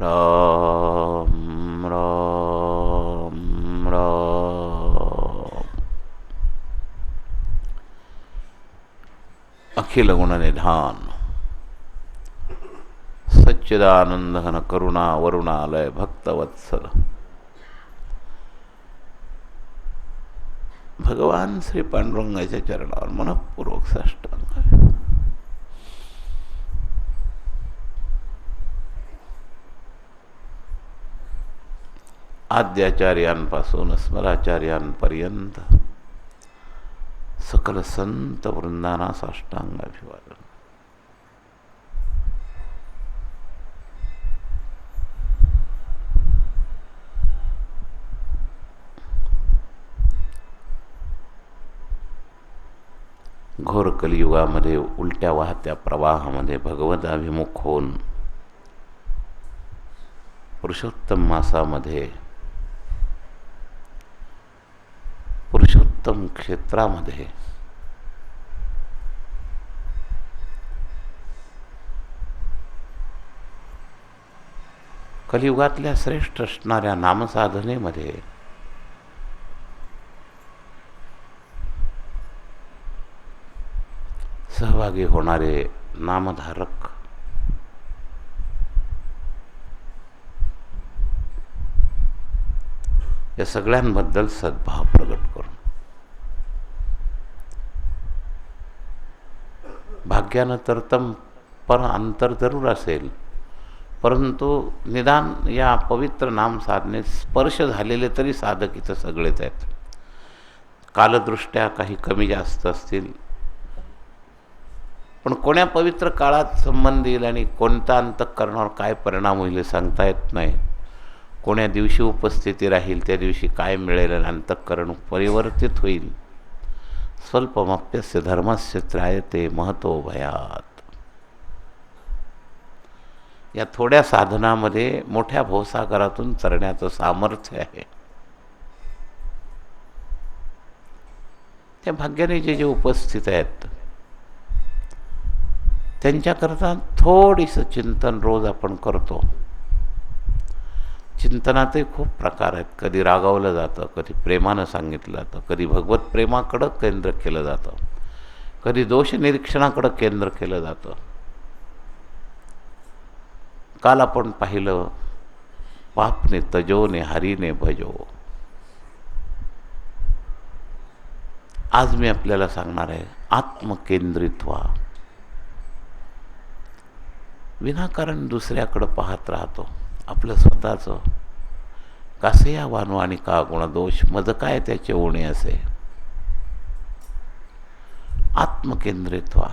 राम राम राम। अखिल गुण निधान सच्चिदानंद घन करुणा वरुणालय भक्तवत्सल भगवान श्री पांडुरंगाच्या चरणावर मनपूर्वक साष्टांग आहे. आद्याचार्यांपासून स्मराचार्यांपर्यंत सकल संत वृंदांना साष्टांग अभिवादन. घोर कलियुगामध्ये उलट्या वाहत्या प्रवाहामध्ये भगवदाभिमुख होऊन पुरुषोत्तम मासामध्ये पुरुषोत्तम क्षेत्रामध्ये कलियुगातल्या श्रेष्ठ असणाऱ्या नामसाधनेमध्ये सहभागी होणारे नामधारक या सगळ्यांबद्दल सद्भाव प्रगट करून भाग्यानं तरतम पर अंतर जरूर असेल, परंतु निदान या पवित्र नाम साधनेत स्पर्श झालेले तरी साधक इथं सगळेच आहेत. कालदृष्ट्या काही कमी जास्त असतील, पण कोण्या पवित्र काळात संबंध येईल आणि कोणत्या अंतःकरणावर काय परिणाम होईल सांगता येत नाही. कोण्या दिवशी उपस्थिती राहील त्या दिवशी काय मिळेल आणि अंतःकरण परिवर्तित होईल. स्वल्पमप्यस्य धर्मस्य त्रायते महतो भयात. या थोड्या साधनामध्ये मोठ्या भवसागरातून तरण्याचं सामर्थ्य आहे. त्या भाग्याने जे जे उपस्थित आहेत त्यांच्याकरता थोडीसं चिंतन रोज आपण करतो. चिंतनातही खूप प्रकार आहेत. कधी रागावलं जातं, कधी प्रेमानं सांगितलं जातं, कधी भगवत प्रेमाकडं केंद्र केलं जातं, कधी दोष निरीक्षणाकडं केंद्र केलं जातं. काल आपण पाहिलं पापने तजोने हरीने भजो. आज मी आपल्याला सांगणार आहे आत्मकेंद्रित व्हा. विनाकारण दुसऱ्याकडं पाहत राहतो. आपलं स्वतःचं कसे या वानवाणी का गुणदोष मज काय त्याचे उणे असे. आत्मकेंद्रित व्हा.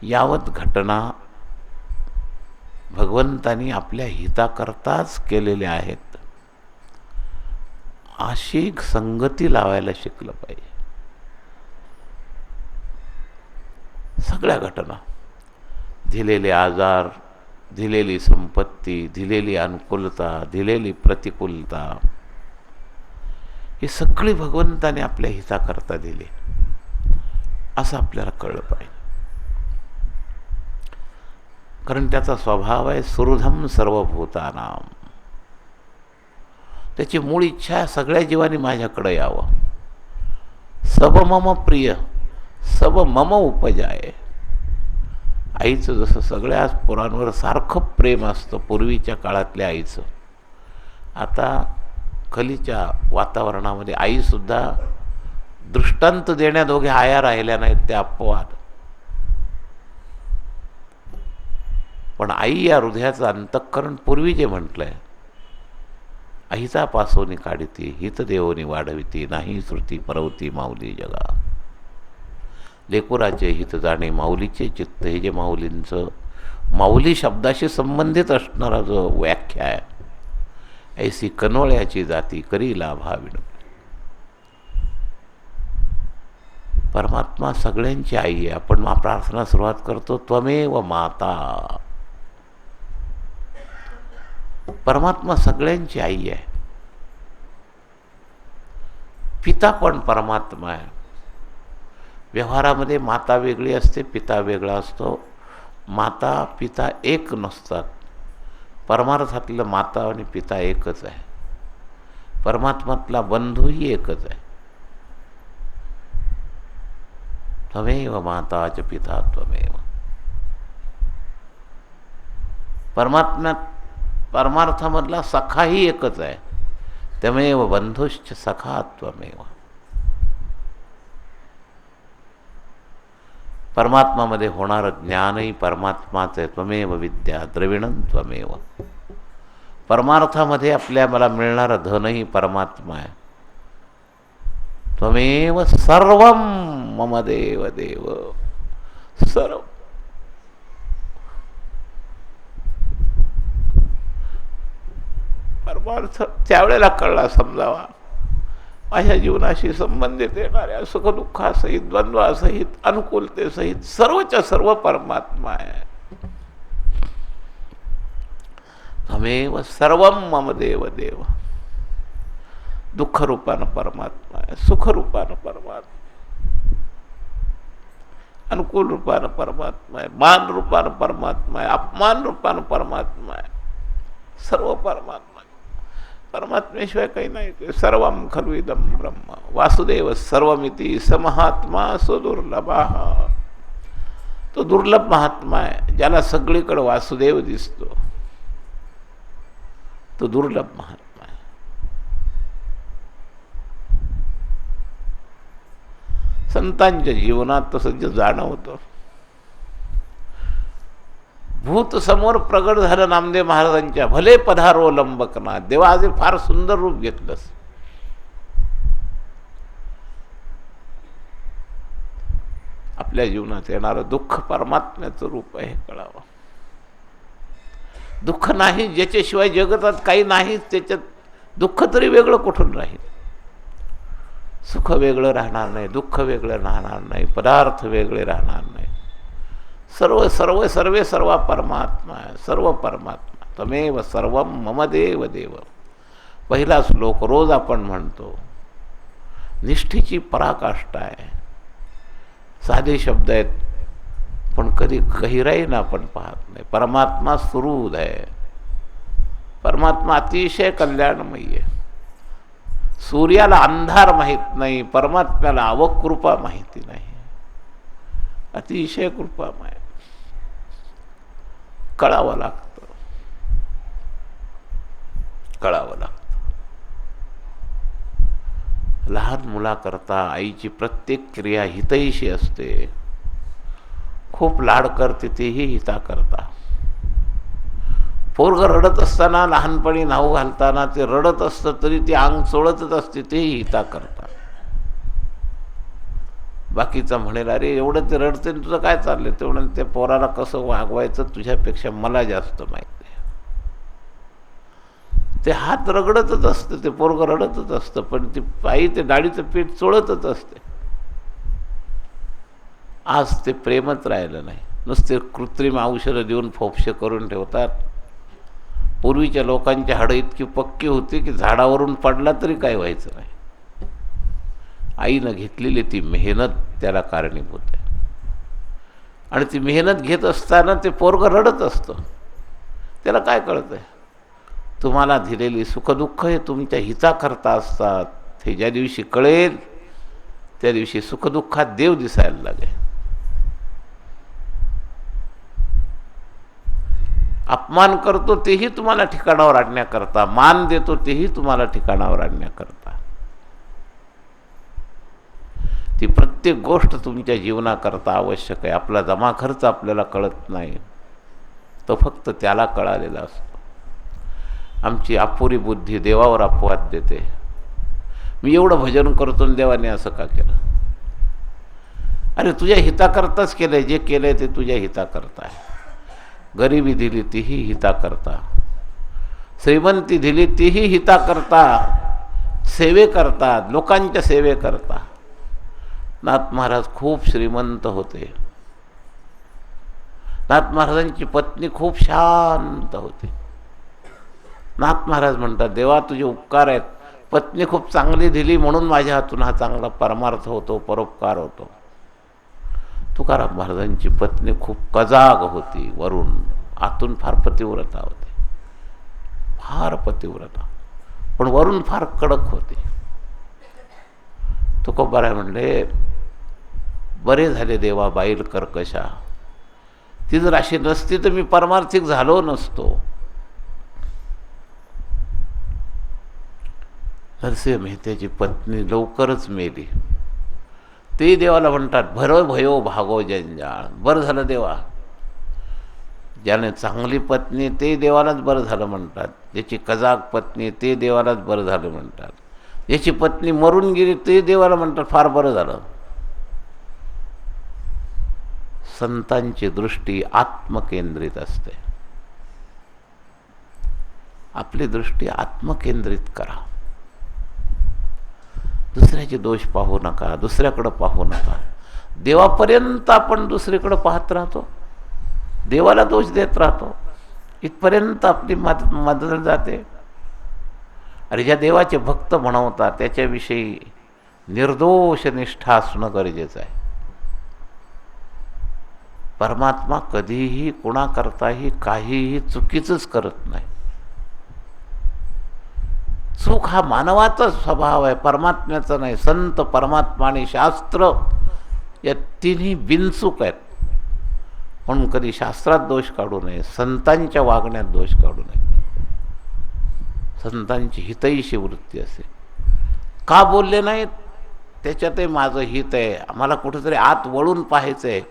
यावत घटना भगवंतानी आपल्या हिताकरताच केलेल्या आहेत अशी संगती लावायला शिकलं पाहिजे. सगळ्या घटना, दिलेले आजार, दिलेली संपत्ती, दिलेली अनुकूलता, दिलेली प्रतिकूलता, ही सगळी भगवंताने आपल्या हिताकरता दिली असं आपल्याला कळलं पाहिजे. कारण त्याचा स्वभाव आहे सुहृदम सर्वभूतानाम. त्याची मूळ इच्छा आहे सगळ्या जीवांनी माझ्याकडे यावं. सब मम प्रिय सब मम उपजाय. आईचं जसं सगळ्या पोरांवर सारखं प्रेम असतं पूर्वीच्या काळातल्या आईचं, आता कलीच्या वातावरणामध्ये आईसुद्धा दृष्टांत देण्याजोग्या आया राहिल्या नाहीत. त्या अपवाद. पण आई या हृदयाचं अंतःकरण पूर्वी जे म्हटलंय, आईचा पासोनी काढिती हित देवोनी वाढविती नाही श्रुती परवती माऊली जगा. लेकुराचे हित जाणे माऊलीचे चित्त. हे जे माऊलींचं माऊली शब्दाशी संबंधित असणारा जो व्याख्या आहे, ऐसी कनवळ्याची जाती करी लाभाविण. परमात्मा सगळ्यांची आई आहे. आपण प्रार्थना सुरुवात करतो त्वमेव माता. परमात्मा सगळ्यांची आई आहे. पिता पण परमात्मा आहे. व्यवहारामध्ये माता वेगळी असते, पिता वेगळा असतो. माता पिता एक नसतात. परमार्थातलं माता आणि पिता एकच आहे. परमात्मातला बंधूही एकच आहे. त्वमेव माता च पिता त्वमेव. परमार्थामधला सखाही एकच आहे. त्वमेव बंधुश्च सखा त्वमेव. परमात्मामध्ये होणारं ज्ञानही परमात्माचं आहे. त्वमेव विद्या द्रविणं त्वमेव. परमार्थामध्ये मला मिळणारं धनही परमात्मा आहे. त्वमेव सर्वं मम देव देव. सर्व परमार्थ त्यावेळेला कळला समजावा. माझ्या जीवनाशी संबंधित येणाऱ्या सुखदुःखासहित, द्वंद्वासहित, अनुकूलतेसहित सर्वच्या सर्व परमात्मा आहे. त्वमेव सर्वं मम देव देव. दुःखरूपानं परमात्मा आहे, सुखरूपानं परमात्मा, अनुकूल रूपानं परमात्मा आहे, मान रूपानं परमात्मा आहे, अपमान रूपानं परमात्मा आहे. सर्व परमात्मा. परमात्मेशिवाय काही नाही. सर्वं खलु इदं ब्रह्म वासुदेव सर्वमिति स महात्मा सुदुर्लभा. तो दुर्लभ महात्मा आहे. ज्याला सगळीकडे वासुदेव दिसतो, तो दुर्लभ महात्मा आहे. संतांच्या जीवनात तसं जे जाणवतं. भूत समोर प्रगट झालं नामदेव महाराजांच्या. भले पधारो लंबकना. देवा आज फार सुंदर रूप घेतलंस. आपल्या जीवनात येणारं दुःख परमात्म्याचं रूप आहे हे कळावं. दुःख नाही ज्याच्याशिवाय जगतात काही नाही, त्याच्यात दुःख तरी वेगळं कुठून राहील. सुख वेगळं राहणार नाही, दुःख वेगळं राहणार नाही, पदार्थ वेगळे राहणार नाही. सर्व सर्व सर्वे सर्व परमात्मा आहे. सर्व परमात्मा. त्वमेव सर्वं मम देव देव. पहिला श्लोक रोज आपण म्हणतो. निष्ठेची पराकाष्ठा आहे. साधे शब्द आहेत, पण कधी गहिराईनं आपण पाहत नाही. परमात्मा सुहृद आहे. परमात्मा अतिशय कल्याणमयी आहे. सूर्याला अंधार माहीत नाही, परमात्म्याला अवकृपा माहिती नाही. अतिशय कृपामय. कळावं लागतं, कळावं लागतं. लहान मुलाकरता आईची प्रत्येक क्रिया हितैषी असते. खूप लाड करते तेही हिता करता. पोरग रडत असताना, लहानपणी न्हाऊ घालताना ते रडत असतं तरी ते अंग चोळतच असते, तेही हिता करतात. बाकीचा म्हणेल अरे एवढं ते रडते तुझं काय चाललंय, ते म्हणेल त्या पोराला कसं वागवायचं तुझ्यापेक्षा मला जास्त माहिती आहे. ते हात रगडतच असतं, ते पोरग रडतच असतं, पण ती आई ते डाळीचं पीठ चोळतच असते. आज ते प्रेमच राहिलं नाही. नुसते कृत्रिम औषधं देऊन फोपशे करून ठेवतात. पूर्वीच्या लोकांची हाडं इतकी पक्की होती की झाडावरून पडला तरी काय व्हायचं नाही. आईनं घेतलेली ती मेहनत त्याला कारणीभूत आहे. आणि ती मेहनत घेत असताना ते पोरग रडत असतं. त्याला काय कळतंय? तुम्हाला दिलेली सुखदुःख हे तुमच्या हिताकरता असतात. हे ज्या दिवशी कळेल त्या दिवशी सुखदुःखात देव दिसायला लागेल. अपमान करतो तेही तुम्हाला ठिकाणावर आणण्याकरता, मान देतो तेही तुम्हाला ठिकाणावर आणण्याकरता. ती प्रत्येक गोष्ट तुमच्या जीवनाकरता आवश्यक आहे. आपला जमा खर्च आपल्याला कळत नाही, तो फक्त त्याला कळालेला असतो. आमची अपुरी बुद्धी देवावर अपवाद देते. मी एवढं भजन करतो आणि देवाने असं का केलं? अरे तुझ्या हिताकरताच केलंय. जे केलंय ते तुझ्या हिताकरता आहे. गरिबी दिली तीही हिताकरता, श्रीमंती दिली तीही हिताकरता, सेवेकरता, लोकांच्या सेवेकरता. नाथ महाराज खूप श्रीमंत होते. नाथ महाराजांची पत्नी खूप शांत होती. नाथ महाराज म्हणतात देवा तुझे उपकार आहेत. पत्नी खूप चांगली दिली म्हणून माझ्या हातून हा चांगला परमार्थ होतो, परोपकार होतो. तुकाराम महाराजांची पत्नी खूप कजाग होती, वरून आतून फार पतिव्रता होती, फार पतिव्रता, पण वरून फार कडक होती. तुकोबाराय म्हणले, बरे झाले देवा बाईल कर्कशा, ती जर अशी नसती तर मी परमार्थिक झालो नसतो. नरसिंह मेहत्याची पत्नी लवकरच मेली. ते देवाला म्हणतात, भर भयो भागो जंजाळ. बरं झालं देवा, ज्याने चांगली पत्नी ते देवालाच बरं झालं म्हणतात, ज्याची कजाक पत्नी ते देवालाच बरं झालं म्हणतात, ज्याची पत्नी मरून गेली ते देवाला म्हणतात फार बरं झालं. संतांची दृष्टी आत्मकेंद्रित असते. आपली दृष्टी आत्मकेंद्रित करा. दुसऱ्याचे दोष पाहू नका, दुसऱ्याकडे पाहू नका. देवापर्यंत आपण दुसरीकडे पाहत राहतो, देवाला दोष देत राहतो, इथपर्यंत आपली मदत जाते. अरे ज्या देवाचे भक्त म्हणवतात त्याच्याविषयी निर्दोष निष्ठा असणं गरजेचं आहे. परमात्मा कधीही कुणाकरताही काहीही चुकीचंच करत नाही. चूक हा मानवाचा स्वभाव आहे, परमात्म्याचा नाही. संत, परमात्मा आणि शास्त्र या तिन्ही बिनचूक आहेत. म्हणून कधी शास्त्रात दोष काढू नये, संतांच्या वागण्यात दोष काढू नये. संतांची हितैषी वृत्ती असे. का बोलले नाहीत त्याच्यातही माझं हित आहे, आम्हाला कुठेतरी आत वळून पाहायचं आहे.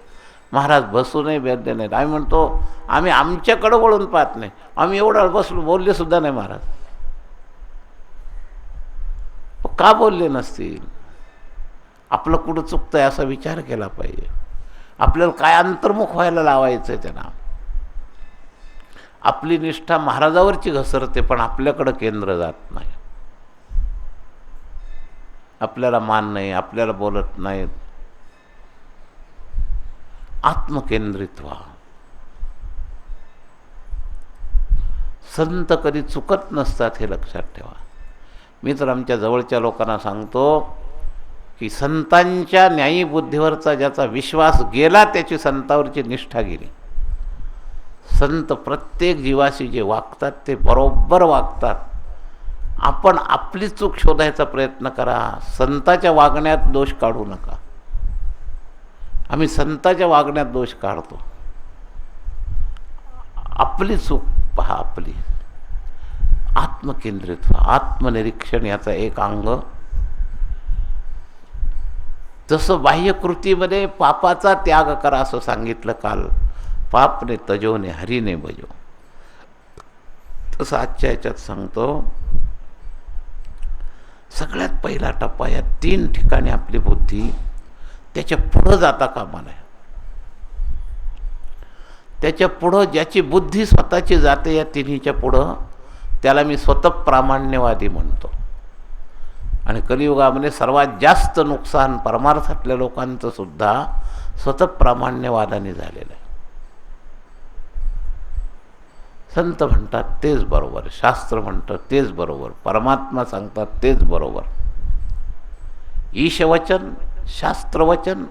महाराज बसूनही भेदले नाहीत. आम्ही म्हणतो आम्ही आमच्याकडं वळून पाहत नाही, आम्ही एवढं बसलो, बोलले सुद्धा नाही महाराज. का बोलले नसतील? आपलं कुठं चुकतंय असा विचार केला पाहिजे. आपल्याला काय अंतर्मुख व्हायला लावायचं आहे त्यांना. आपली निष्ठा महाराजावरची घसरते पण आपल्याकडं केंद्र जात नाही. आपल्याला मान नाही, आपल्याला बोलत नाहीत. आत्मकेंद्रित व्हा. संत कधी चुकत नसतात हे लक्षात ठेवा. मी तर आमच्या जवळच्या लोकांना सांगतो की संतांच्या न्यायी बुद्धीवरचा ज्याचा विश्वास गेला त्याची संतावरची निष्ठा गेली. संत प्रत्येक जीवाशी जे वागतात ते बरोबर वागतात. आपण आपली चूक शोधायचा प्रयत्न करा, संताच्या वागण्यात दोष काढू नका. आम्ही संताच्या वागण्यात दोष काढतो. आपली चूक पहा, आपली. आत्मकेंद्रित व्हा. आत्मनिरीक्षण याचा एक अंग. जसं बाह्यकृतीमध्ये पापाचा त्याग करा असं सांगितलं काल, पापने तजोने हरीने भजो, तसं आजच्या याच्यात सांगतो. सगळ्यात पहिला टप्पा या 3 ठिकाणी आपली बुद्धी त्याच्या पुढं जाता कामा नये. त्याच्या पुढं ज्याची बुद्धी स्वतःची जाते या तिन्हीच्या पुढं त्याला मी स्वतः प्रामाण्यवादी म्हणतो. आणि कलियुगामध्ये सर्वात जास्त नुकसान परमार्थातल्या लोकांचं सुद्धा स्वतः प्रामाण्यवादाने झालेलं आहे. संत म्हणतात तेच बरोबर, शास्त्र म्हणतं तेच बरोबर, परमात्मा सांगतात तेच बरोबर. ईशवचन, शास्त्रवचन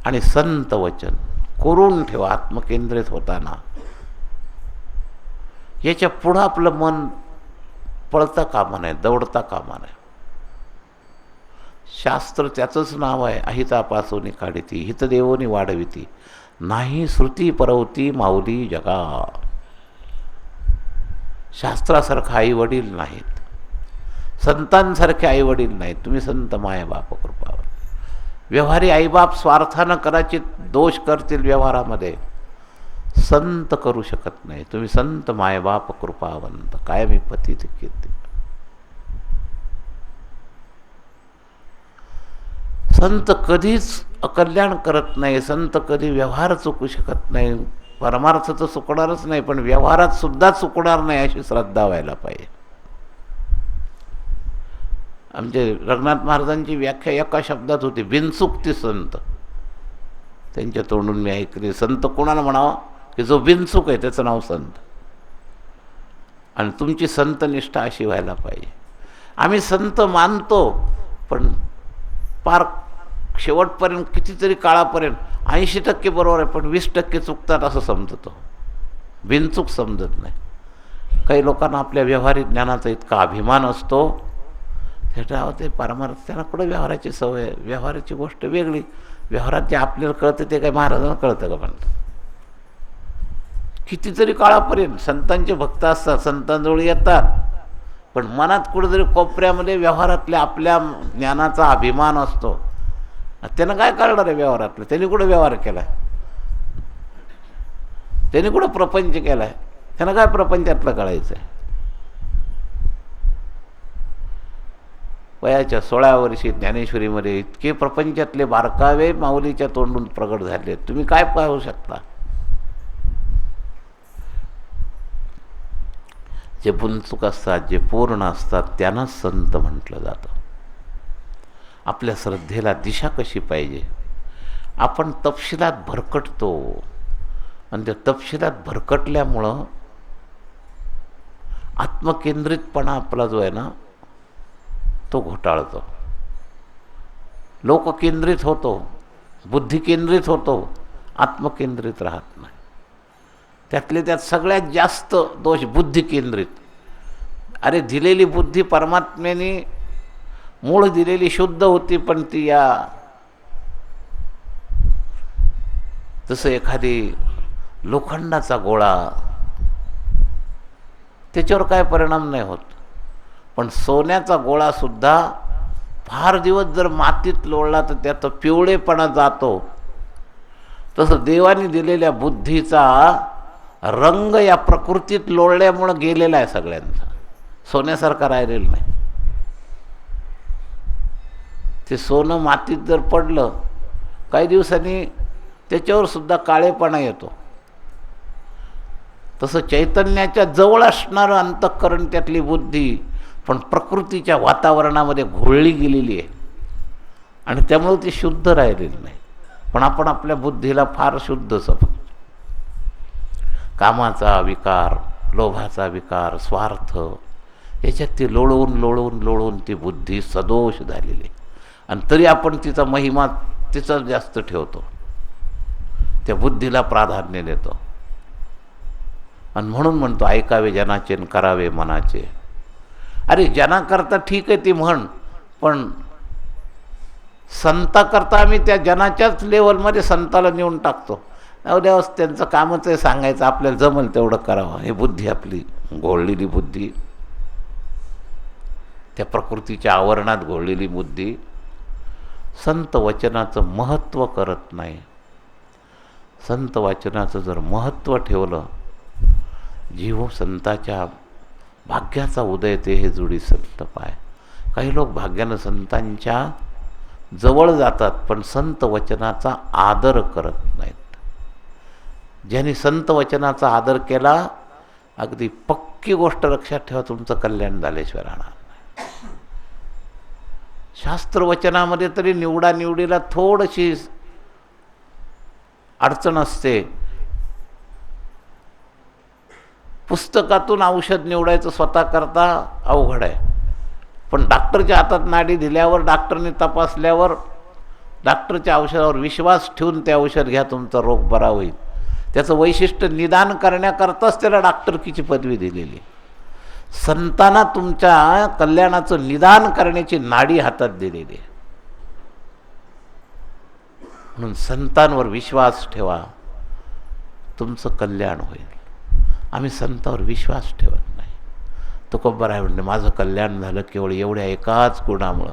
आणि संत वचन करून ठेवा आत्मकेंद्रित होताना. याच्या पुढं आपलं मन पळता कामा नये, दौडता कामा नये. शास्त्र त्याचंच नाव आहे, अहितापासून काढिती हितदेवोनी वाढविती, नाही श्रुती परवती माऊली जगा. शास्त्रासारखं आईवडील नाहीत, संतांसारखे आईवडील नाहीत. तुम्ही संत मायबाप कृपावर. व्यवहारी आईबाप स्वार्थानं कदाचित दोष करतील व्यवहारामध्ये, संत करू शकत नाही. तुम्ही संत मायबाप कृपावंत कायमी पतित कीर्ती. संत कधीच अकल्याण करत नाही, संत कधी व्यवहार चुकू शकत नाही. परमार्थ तर चुकणारच नाही पण व्यवहारात सुद्धा चुकणार नाही अशी श्रद्धा व्हायला पाहिजे. आमचे रघुनाथ महाराजांची व्याख्या एका शब्दात होती, बिनचुकती संत. त्यांच्या तोंडून मी ऐकली. संत कोणाला म्हणावं की जो बिनचूक आहे त्याचं नाव संत. आणि तुमची संतनिष्ठा अशी व्हायला पाहिजे. आम्ही संत मानतो पण पार शेवटपर्यंत कितीतरी काळापर्यंत 80% बरोबर आहे, पण 20% चुकतात असं समजतो, बिनचूक समजत नाही. काही लोकांना आपल्या व्यवहारिक ज्ञानाचा इतका अभिमान असतो, त्याच्या ते परमार्थ त्यांना कुठं व्यवहाराची सवय आहे. व्यवहाराची गोष्ट वेगळी, व्यवहारात जे आपल्याला कळतं ते काही महाराजांना कळतं का? पण कितीतरी काळापर्यंत संतांचे भक्त असतात, संतांजवळ येतात, पण मनात कुठेतरी कोपऱ्यामध्ये व्यवहारातल्या आपल्या ज्ञानाचा अभिमान असतो. त्यानं काय कळणार आहे व्यवहारातलं? त्यांनी कुठं व्यवहार केला आहे? त्यांनी कुठं प्रपंच केला आहे? त्यांना काय प्रपंचातलं कळायचं आहे? वयाच्या 16 वर्षी ज्ञानेश्वरीमध्ये इतके प्रपंचातले बारकावे माऊलीच्या तोंडून प्रगट झाले, तुम्ही काय पाहू शकता? जे पुंचुक असतात, जे पूर्ण असतात, त्यांनाच संत म्हटलं जातं. आपल्या श्रद्धेला दिशा कशी पाहिजे, आपण तपशिलात भरकटतो, आणि त्या तपशिलात भरकटल्यामुळं आत्मकेंद्रितपणा आपला जो आहे ना तो घोटाळतो, लोककेंद्रित होतो, बुद्धिकेंद्रित होतो, आत्मकेंद्रित राहत नाही. त्यातले त्यात सगळ्यात जास्त दोष बुद्धिकेंद्रित. अरे दिलेली बुद्धी परमात्म्याने मूळ दिलेली शुद्ध होती, पण ती या जसं एखादी लोखंडाचा गोळा, त्याच्यावर काय परिणाम नाही होत, पण सोन्याचा गोळा सुद्धा फार दिवस जर मातीत लोळला तर त्याचा पिवळेपणा जातो. तसं देवाने दिलेल्या बुद्धीचा रंग या प्रकृतीत लोळल्यामुळं गेलेला आहे सगळ्यांचा, सोन्यासारखा राहिलेला नाही. ते सोनं मातीत जर पडलं काही दिवसांनी त्याच्यावर सुद्धा काळेपणा येतो. तसं चैतन्याच्या जवळ असणारं अंतःकरण, त्यातली बुद्धी पण प्रकृतीच्या वातावरणामध्ये घोळली गेलेली आहे, आणि त्यामुळे ती शुद्ध राहिलेली नाही. पण आपण आपल्या बुद्धीला फार शुद्ध समजतो. कामाचा विकार, लोभाचा विकार, स्वार्थ, याच्यात ती लोळवून लोळवून लोळवून ती बुद्धी सदोष झालेली, आणि तरी आपण तिचा महिमा तिचा जास्त ठेवतो, त्या बुद्धीला प्राधान्य देतो. आणि म्हणून म्हणतो ऐकावे जनाचे आणि करावे मनाचे. अरे जनाकरता ठीक आहे ती म्हण, पण संताकरता आम्ही त्या जनाच्याच लेवलमध्ये संताला नेऊन टाकतो. अवद्यावस त्यांचं कामच आहे सांगायचं, आपल्याला जमल तेवढं करावं. ही बुद्धी आपली घोळलेली बुद्धी, त्या प्रकृतीच्या आवरणात घोळलेली बुद्धी संत वचनाचं महत्त्व करत नाही. संत वचनाचं जर महत्त्व ठेवलं, जीव संताच्या भाग्याचा उदय ते हे जुडी संत पाय. काही लोक भाग्यानं संतांच्या जवळ जातात, पण संत वचनाचा आदर करत नाहीत. ज्यांनी संत वचनाचा आदर केला, अगदी पक्की गोष्ट लक्षात ठेवा, तुमचं कल्याण झाल्याशिवाय राहणार नाही. शास्त्रवचनामध्ये तरी निवडानिवडीला थोडीशी अडचण असते. पुस्तकातून औषध निवडायचं स्वतः करता अवघड आहे, पण डॉक्टरच्या हातात नाडी दिल्यावर, डॉक्टरने तपासल्यावर, डॉक्टरच्या औषधावर विश्वास ठेवून ते औषध घ्या, तुमचा रोग बरा होईल. त्याचं वैशिष्ट्य निदान करण्याकरताच त्याला डॉक्टरकीची पदवी दिलेली. संतांना तुमच्या कल्याणाचं निदान करण्याची नाडी हातात दिलेली आहे. म्हणून संतांवर विश्वास ठेवा, तुमचं कल्याण होईल. आम्ही संतांवर विश्वास ठेवत नाही. तुकोबाराय म्हणले माझं कल्याण झालं केवळ एवढ्या एकाच गुणामुळं,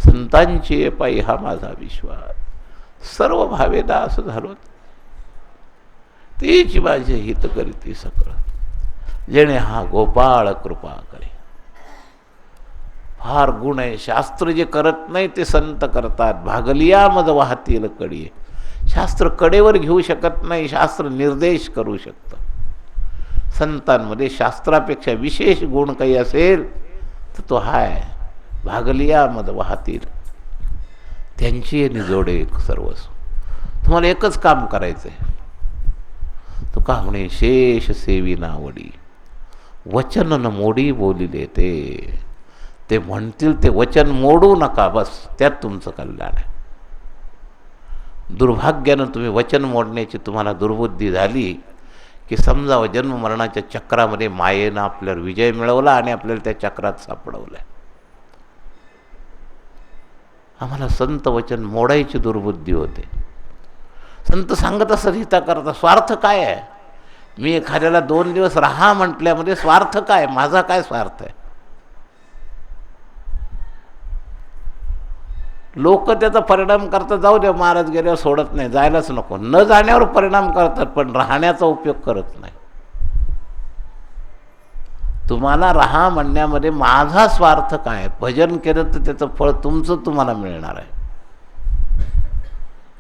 संतांची पायी हा माझा विश्वास, सर्व भावे दास झालो, तीच माझे हित करीती सकळ, जेणे हा गोपाळ कृपा करे. फार गुण आहे. शास्त्र जे करत नाही ते संत करतात. भागलिया मज वाहतील कडी. शास्त्र कडेवर घेऊ शकत नाही, शास्त्र निर्देश करू शकतं. संतांमध्ये शास्त्रापेक्षा विशेष गुण काही असेल तर तो हाय भागलिया मद वाहतील, त्यांची निजोडे सर्वस्व. तुम्हाला एकच काम करायचं आहे. तो का म्हणे शेष सेवी नावडी, वचन न मोडी बोलिले ते म्हणतील ते वचन मोडू नका, बस त्यात तुमचं कल्याण आहे. दुर्भाग्यानं तुम्ही वचन मोडण्याची तुम्हाला दुर्बुद्धी झाली की समजावं जन्म मरणाच्या चक्रामध्ये मायेनं आपल्यावर विजय मिळवला आणि आपल्याला त्या चक्रात सापडवलं. आम्हाला संत वचन मोडायची दुर्बुद्धी होते. संत सांगत असत हिता करता, स्वार्थ काय आहे? मी एखाद्याला 2 दिवस राहा म्हटल्यामध्ये स्वार्थ काय? माझा काय स्वार्थ आहे? लोक त्याचा परिणाम करतात, जाऊ द्या महाराज गेल्यावर सोडत नाही, जायलाच नको, न जाण्यावर परिणाम करतात पण राहण्याचा उपयोग करत नाही. तुम्हाला राहा म्हणण्यामध्ये माझा स्वार्थ काय? भजन केलं तर त्याचं फळ तुमचं तुम्हाला मिळणार आहे,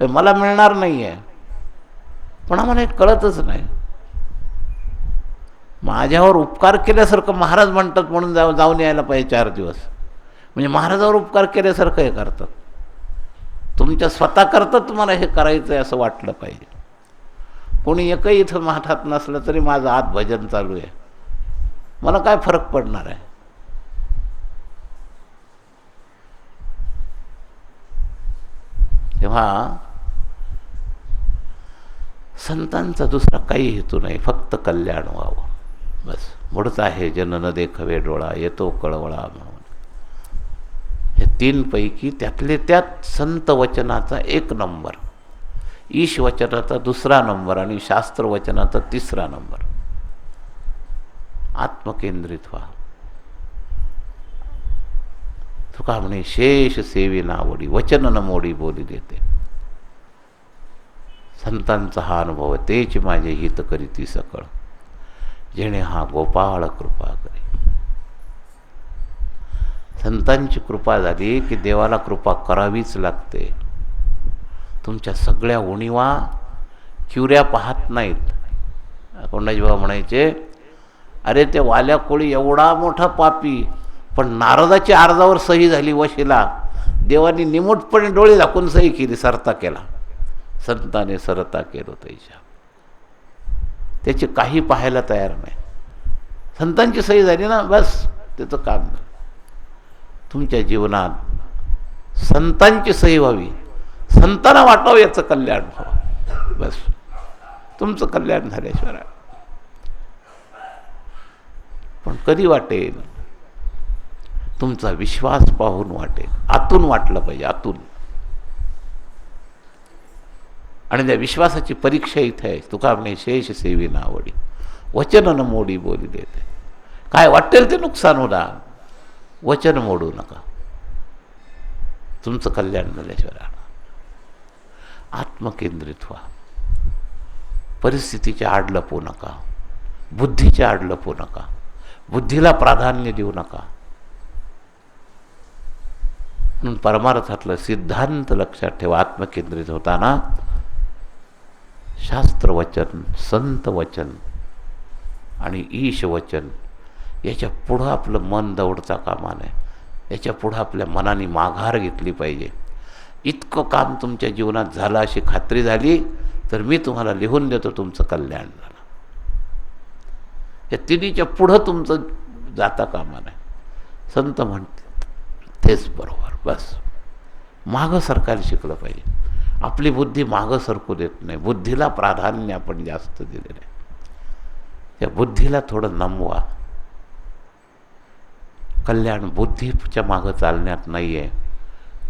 मला मिळणार नाही आहे. पण आम्हाला हे कळतच नाही. माझ्यावर उपकार केल्यासारखं महाराज म्हणतात म्हणून जाऊन यायला पाहिजे 4 दिवस, म्हणजे महाराजावर उपकार केल्यासारखं हे करतात. तुमच्या स्वतः करता तुम्हाला हे करायचं आहे असं वाटलं पाहिजे. कोणी एकही इथं माठात नसलं तरी माझं आत भजन चालू आहे, मला काय फरक पडणार आहे? तेव्हा संतांचा दुसरा काही हेतू नाही, फक्त कल्याण व्हावं बस. मुडता हे जन न देखवे डोळा, येतो कळवळा म्हणून. हे 3 पैकी त्यातले त्यात संत वचनाचा 1 नंबर, ईश वचनाचा 2रा नंबर आणि शास्त्र वचनाचा 3रा नंबर. आत्मकेंद्रित व्हा. तुका म्हणे शेष सेवी नावडी, वचन न मोडी बोली देते. संतांचा हा अनुभव, तेच माझे हित करीती सकळ, जेणे हा गोपाळ कृपा करे. संतांची कृपा झाली की देवाला कृपा करावीच लागते. तुमच्या सगळ्या उणीवा क्युऱ्या पाहत नाहीत. कोंडाजी बाबा म्हणायचे, अरे ते वाल्या कोळी एवढा मोठा पापी, पण नारदाची अर्जावर सही झाली वशीला, देवानी निमूटपणे डोळे झाकून सही केली, सरता केला. संताने सरता केलो तैशा. त्याची काही पाहायला तयार नाही. संतांची सही झाली ना बस, त्याचं काम नाही. तुमच्या जीवनात संतांची सही व्हावी, संतांना वाटावं याचं कल्याण व्हावं बस. तुमचं कल्याण झाल्याशिवाय. पण कधी वाटेल? तुमचा विश्वास पाहून वाटेल. आतून वाटलं पाहिजे, आतून. आणि त्या विश्वासाची परीक्षा इथे आहे. तुका म्हणे शेष सेवी नावडी, वचन न मोडी बोली देते. काय वाटेल ते नुकसान होणार, वचन मोडू नका. तुमचं कल्याण झाल्याशिवाय राहणार. आत्मकेंद्रित व्हा. परिस्थितीच्या आड लपू नका, बुद्धीच्या आड लपू नका, बुद्धीला प्राधान्य देऊ नका. म्हणून परमार्थातलं सिद्धांत लक्षात ठेवा. आत्मकेंद्रित होताना शास्त्रवचन, संत वचन आणि ईश वचन याच्या पुढं आपलं मन दौडता कामा नये. याच्या पुढं आपल्या मनाने माघार घेतली पाहिजे. इतकं काम तुमच्या जीवनात झालं अशी खात्री झाली तर मी तुम्हाला लिहून देतो, तुमचं कल्याण झालं. या तिन्हीच्या पुढं तुमचं जाता कामा नये. संत म्हणते तेच बरोबर बस. मागं सरकायला शिकलं पाहिजे. आपली बुद्धी मागं सरकू देत नाही. बुद्धीला प्राधान्य आपण जास्त दिलेलं आहे. त्या बुद्धीला थोडं नमवा. कल्याण बुद्धीच्या मागं चालण्यात नाही आहे,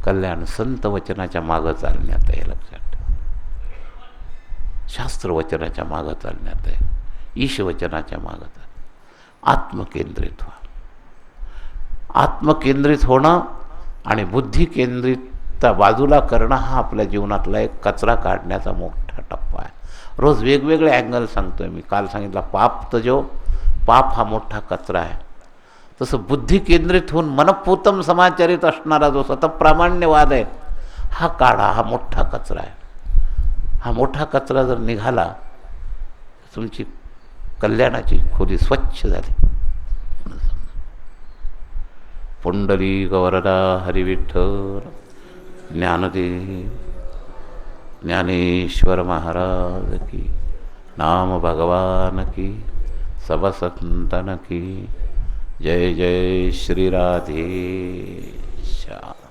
कल्याण संत वचनाच्या मागं चालण्यात आहे. लक्षात ठेवा. शास्त्रवचनाच्या मागं चालण्यात आहे, ईशवचनाच्या मागं चाल. आत्मकेंद्रित व्हा. आत्मकेंद्रित होणं आणि बुद्धी केंद्रित बाजूला करणं हा आपल्या जीवनातला एक कचरा काढण्याचा मोठा टप्पा आहे. रोज वेगवेगळे अँगल सांगतोय मी. काल सांगितलं पाप तजो, पाप हा मोठा कचरा आहे. तसं बुद्धी केंद्रित होऊन मनपूतम समाचरित असणारा जो स्वतःप्रामाण्यवाद आहे हा काढा, हा मोठा कचरा आहे. हा मोठा कचरा जर निघाला तुमची कल्याणाची खोली स्वच्छ झाली. पुंडलिक वरदा हरिविठ्ठल ज्ञानदेव ज्ञानेश्वर महाराज की, नाम भगवान की, सब संतन की. जय जय श्री राधे श्याम.